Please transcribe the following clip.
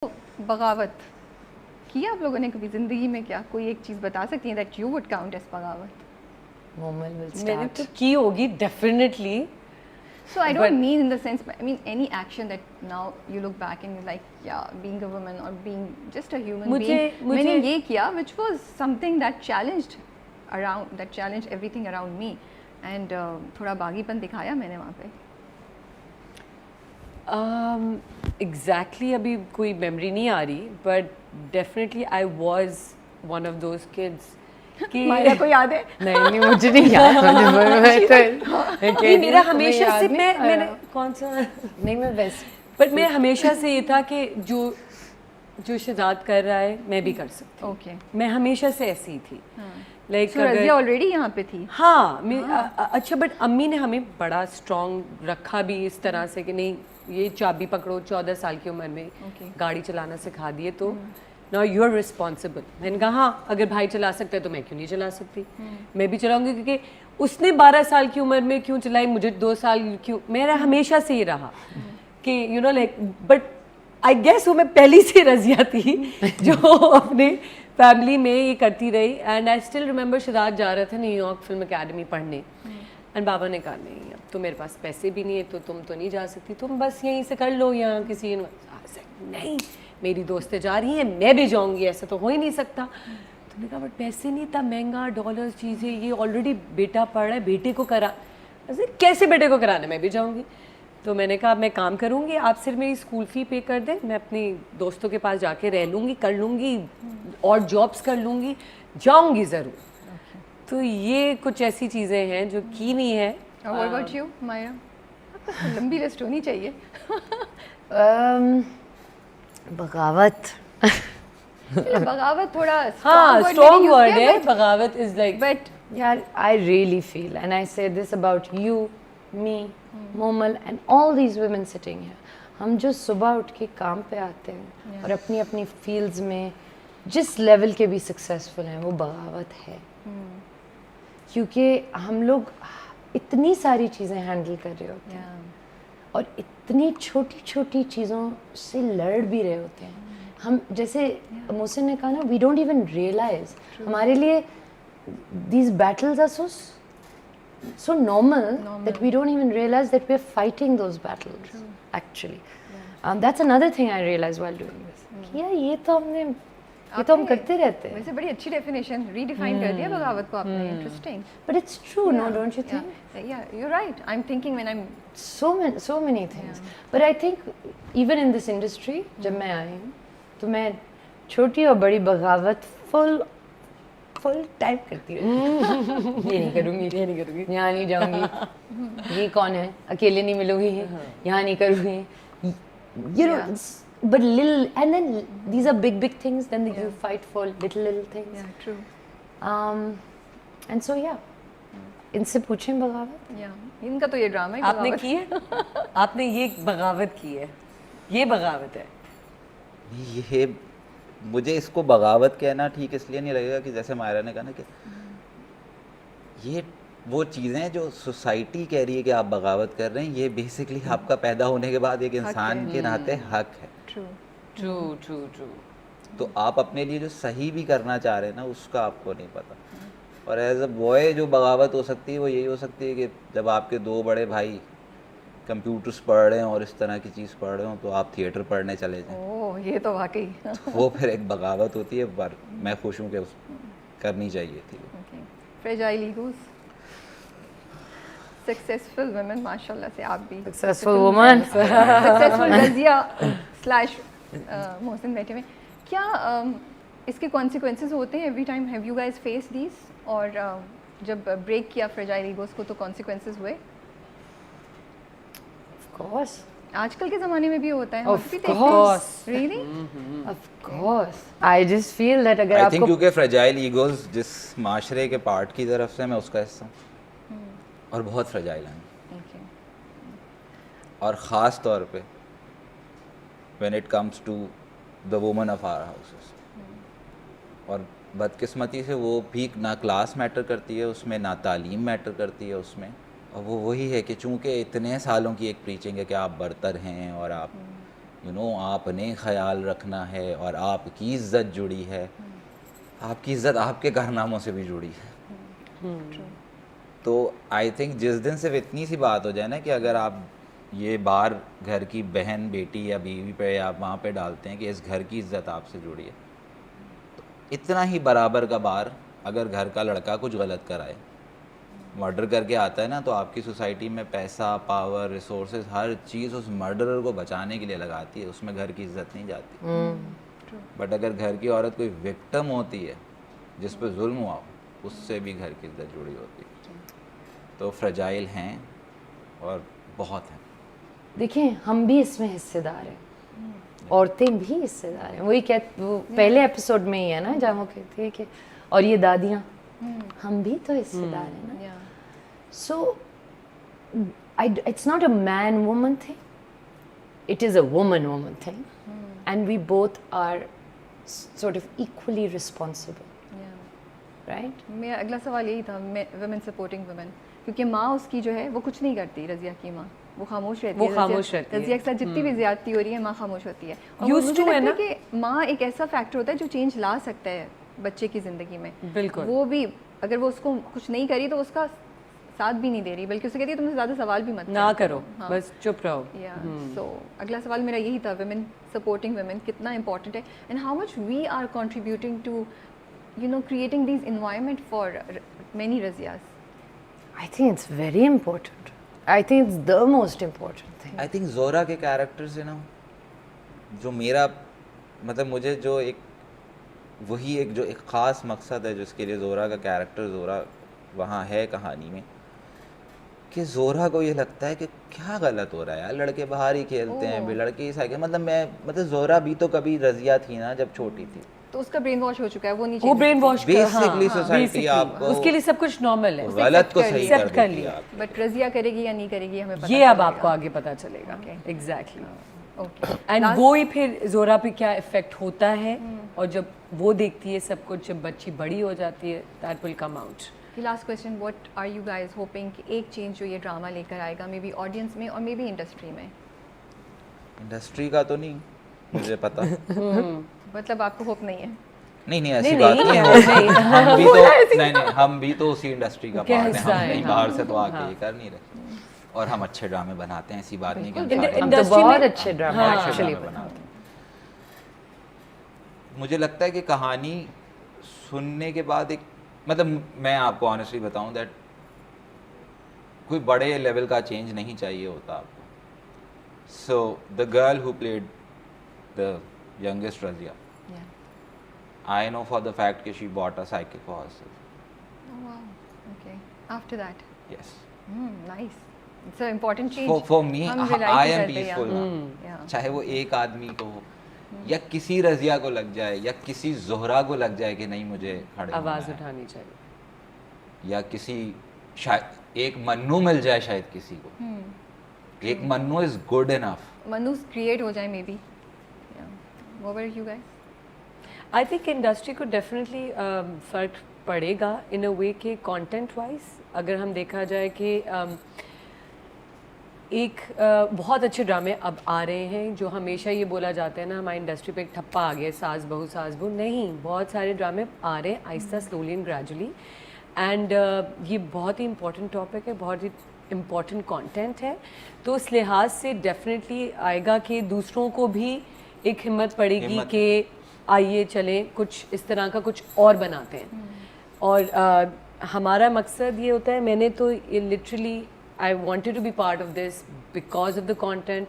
बगावत की आप लोगों ने कभी ज़िंदगी में? क्या कोई एक चीज़ बता सकती हैं that you would count as बगावत? मोमेंट विल मैंने स्टार्ट तो की होगी definitely. So I don't mean in the sense, I mean any action that now you look back and you're like, yeah, being a woman or being just a human being, मैंने ये किया which was something that challenged everything around me and थोड़ा बागीपन दिखाया मैंने वहाँ पे. Exactly अभी कोई मेमोरी नहीं आ रही, but definitely I was one of those kids कि मायरा को याद है? नहीं मुझे नहीं याद. नहीं, मेरा हमेशा से मैंने कौन सा नहीं मैं वैसे बट मैं हमेशा से ये था कि जो शहजाद कर रहा है मैं भी कर सकती हूँ. Okay. मैं हमेशा से ऐसी ही थी. लाइक So रज़िया ऑलरेडी यहाँ पे थी. हाँ, अच्छा, बट अम्मी ने हमें बड़ा स्ट्रॉन्ग रखा भी इस तरह से कि नहीं, ये चाबी पकड़ो, 14 साल की उम्र में गाड़ी चलाना सिखा दिए तो नाउ यू आर रिस्पॉन्सिबल. मैंने कहा हाँ, अगर भाई चला सकता है तो मैं क्यों नहीं चला सकती. मैं भी चलाऊंगी, क्योंकि उसने 12 साल की उम्र में क्यों चलाई, मुझे 2 साल क्यों. मेरा हमेशा से ये रहा कि you know like, but I guess वो मैं पहली से रज़िया थी जो अपने फैमिली में ये करती रही. And I still remember Shahzad जा रहा था न्यूयॉर्क फिल्म अकेडमी पढ़ने, एंड बाबा ने कहा नहीं, अब तो मेरे पास पैसे भी नहीं है तो तुम तो नहीं जा सकती, तुम बस यहीं से कर लो या किसी. नहीं, मेरी दोस्तें जा रही हैं, मैं भी जाऊंगी, ऐसा तो हो ही नहीं सकता. तो मैंने कहा बट पैसे नहीं, इतना महंगा, डॉलर चीज़ें, ये ऑलरेडी बेटा पढ़ रहा है, बेटे को करा, ऐसे कैसे बेटे को कराने, मैं भी जाऊँगी. तो मैंने कहा मैं काम करूँगी, आप सिर्फ मेरी स्कूल फ़ी पे कर दें, मैं अपनी दोस्तों के पास जाके रह लूँगी, कर लूँगी और जॉब्स कर लूँगी, जाऊँगी ज़रूर. तो ये कुछ ऐसी चीज़ें हैं जो की नहीं है. What about you, Myra? आपको लंबी लिस्ट होनी चाहिए. बगावत. बगावत थोड़ा हाँ, स्ट्रॉन्ग वर्ड है. बगावत इज लाइक, बट यार I really feel, and I say this about you, me, Momal and all these women sitting here, हम जो सुबह उठ के काम पे आते हैं और अपनी अपनी फील्ड्स में जिस लेवल के भी सक्सेसफुल हैं, वो बगावत है. क्योंकि हम लोग इतनी सारी चीज़ें हैंडल कर रहे होते हैं और इतनी छोटी छोटी चीज़ों से लड़ भी रहे होते हैं. हम जैसे मोहसिन ने कहा ना, वी डोंट इवन रियलाइज, हमारे लिए these battles are so normal that we don't even realize that we're fighting those battles. Actually, that's another thing I realized while doing this. कि यार ये तो हम करते रहते हैं. वैसे बड़ी अच्छी डेफिनेशन रीडिफाइन कर दिया बगावत को आपने. Interesting. But it's true, no, don't you think? Yeah, you're right. I'm thinking when I'm So many things. But I think even in this industry, जब मैं आई हूँ तो मैं छोटी और बड़ी बगावत फुल टाइम करती हूँ. ये नहीं करूँगी, यहाँ नहीं जाऊँगी, ये कौन है, अकेले नहीं मिलूँगी, यहाँ नहीं करूँगी. You know, but little, and then these are big things, then you fight for little things. yeah, true. And so yeah, इनसे पूछें बगावत. Yeah, इनका तो ये ड्रामा है. आपने बगावत. की है, आपने ये बगावत की है, ये बगावत है. ये मुझे इसको बगावत कहना ठीक इसलिए नहीं लगेगा कि जैसे मायरा ने कहा ना कि ये वो चीज़ें जो सोसाइटी कह रही है कि आप बगावत कर रहे हैं, ये बेसिकली आपका पैदा होने के बाद एक इंसान के नाते हक है. ट्रू. तो आप अपने लिए जो सही भी करना चाह रहे हैं ना, उसका आपको नहीं पता. और एज अ बॉय जो बगावत हो सकती है वो यही हो सकती है कि जब आपके 2 बड़े भाई कंप्यूटर्स पढ़ रहे हैं और इस तरह की चीज़ पढ़ रहे हो तो आप थिएटर पढ़ने चले जाएं. ओह, ये तो वाकई. तो वो फिर एक बगावत होती है, पर मैं खुश हूँ कि करनी चाहिए थी. Fragile egos. सक्सेसफुल वुमेन, माशाल्लाह से आप भी Successful woman. Successful Razia slash Mohsin बैठे हुए. क्या इसके कॉन्सिक्वेंसेस होते हैं every time? Have you guys face these? और जब ब्रेक किया फ्रेजाइल ईगोस को तो कॉन्सिक्वेंसेस हुए? Of course. आजकल के ज़माने में भी होता है. Of course. Really? Of course. I just feel that अगर आई थिंक आपको क्योंकि फ्रेजाइल ईगोज जिस माशरे के पार्ट की तरफ से मैं उसका हिस्सा हूँ और बहुत फ्रेजाइल हैं. Okay. और ख़ास तौर पे when it comes to the woman of our houses. और बदकिस्मती से वो भी ना क्लास मैटर करती है उसमें, ना तालीम मैटर करती है उसमें. और वो वही है कि चूँकि इतने सालों की एक प्रीचिंग है कि आप बरतर हैं और आप यू नो आपने ख्याल रखना है और आपकी इज्जत जुड़ी है, आपकी इज्जत आपके कारनामों से भी जुड़ी है। तो आई थिंक जिस दिन सिर्फ इतनी सी बात हो जाए ना कि अगर आप ये बार घर की बहन बेटी या बीवी पे या वहाँ पे डालते हैं कि इस घर की इज्जत आपसे जुड़ी है, तो इतना ही बराबर का बार अगर घर का लड़का कुछ गलत कराए, मर्डर करके आता है ना, तो आपकी सोसाइटी में पैसा, पावर, रिसोर्सेज, हर चीज़ उस मर्डरर को बचाने के लिए लगाती है, उसमें घर की इज्जत नहीं जाती। बट अगर घर की औरत कोई विक्टिम होती है जिस पे जुल्म हुआ हो, उससे भी घर की इज्जत जुड़ी होती है। तो फ्रजाइल हैं और बहुत हैं। देखिए हम भी इसमें हिस्सेदार हैं, औरतें भी हिस्सेदार हैं। वही वो पहले एपिसोड में ही है ना जहाँ वो कहती है कि और ये दादियाँ, हम भी तो हिस्सेदार हैं ना। So, it's not a man-woman thing. It is a woman-woman thing, and we both are sort of equally responsible. Right? मेरा अगला सवाल यही था, women supporting women, क्योंकि माँ उसकी जो है वो कुछ नहीं करती, रज़िया की माँ वो खामोश रहती है। वो खामोश रहती है। रज़िया के साथ जितनी भी ज्यादती हो रही है माँ खामोश होती है। और Used मुझे to है लगता ना? है कि माँ एक ऐसा फैक्टर होता है जो चेंज ला सकता है बच्चे की ज़िंदगी में। बिल्कुल। वो भी अगर वो उसको कुछ नहीं करी तो उसका साथ भी नहीं दे रही, बल्कि उसे कहती है तुमसे ज़्यादा सवाल भी मत ना करो, बस चुप रहो। सो अगला सवाल मेरा यही था, women supporting women कितना important है, and how much we are contributing to, you know, creating these environment for many Raziyas. I think it's very important. I think it's the most important thing. I think जोरा के character से ना, जो मेरा मतलब मुझे जो एक वही एक जो एक ख़ास मकसद है जिसके लिए जोरा का कैरेक्टर जोरा वहाँ है कहानी में, कि जोरा को ये लगता है कि क्या गलत हो रहा है यार, लड़के बाहर ही खेलते हैं, लड़के ही साइकिल, मतलब जोरा भी तो कभी रज़िया थी ना जब छोटी थी, तो उसका ब्रेन वॉश हो चुका है, वो नहीं वो ब्रेन वॉश बेसिकली सोसाइटी आपको उसके लिए सब कुछ नॉर्मल है, गलत को सही कर accept कर देती है लिया। आप। बट रज़िया करेगी या नहीं करेगी हमें पता ये अब चलेगा। आपको आगे पता चलेगा। एग्जैक्टली। ओके, एंड वो ही फिर जोरा पे क्या इफेक्ट होता है, और जब वो देखती है सब कुछ, जब बच्ची बड़ी हो जाती है, that will come out. Last question, what are you guys hoping कि एक चेंज जो ये ड्रामा लेकर आएगा, मे बी ऑडियंस में और मे बी इंडस्ट्री में? इंडस्ट्री का तो नहीं मुझे पता। मतलब आपको होप नहीं है? नहीं ऐसी बात नहीं है, हम भी तो नहीं हम भी तो उसी इंडस्ट्री का पार्ट है, हम नहीं बाहर से तो आके ये कर नहीं रहे, और हम अच्छे ड्रामे बनाते हैं, ऐसी बात नहीं कि हम तो बहुत अच्छे ड्रामा एक्चुअली बनाते हैं। मुझे लगता है कि कहानी सुनने के बाद एक मतलब मैं आपको ऑनेस्टली बताऊं दैट कोई बड़े लेवल का चेंज नहीं चाहिए होता आपको। So the girl who played the youngest Razia, I know for the fact that she bought a cycle for herself. Oh wow. Okay. After that. Yes. Nice. It's an important change. For me, हम I realize am करते हैं, peaceful now. Yeah. चाहे वो एक आदमी को हो या किसी रज़िया को लग जाए या किसी जोहरा को लग जाए कि नहीं मुझे खड़े आवाज होना है, उठानी चाहिए, या किसी शायद एक मन्नू मिल जाए, शायद किसी को एक Mannu is good enough, Mannu create हो जाए may be. What were you guys? I think industry को डेफिनेटली फ़र्क पड़ेगा इन अ वे के कंटेंट वाइज। अगर हम देखा जाए कि एक बहुत अच्छे ड्रामे अब आ रहे हैं, जो हमेशा ये बोला जाता है ना हमारी इंडस्ट्री पे एक ठप्पा आ गया, सास बहू नहीं, बहुत सारे ड्रामे आ रहे हैं आहिस्ता, स्लोली एंड ग्रेजुअली। एंड ये बहुत ही इंपॉर्टेंट टॉपिक है, बहुत ही इम्पॉर्टेंट कंटेंट है, तो उस लिहाज से डेफिनेटली आएगा कि दूसरों को भी एक हिम्मत पड़ेगी कि आइए चले कुछ इस तरह का कुछ और बनाते हैं। और हमारा मकसद ये होता है, मैंने तो ये literally I wanted to be part of this because of the content.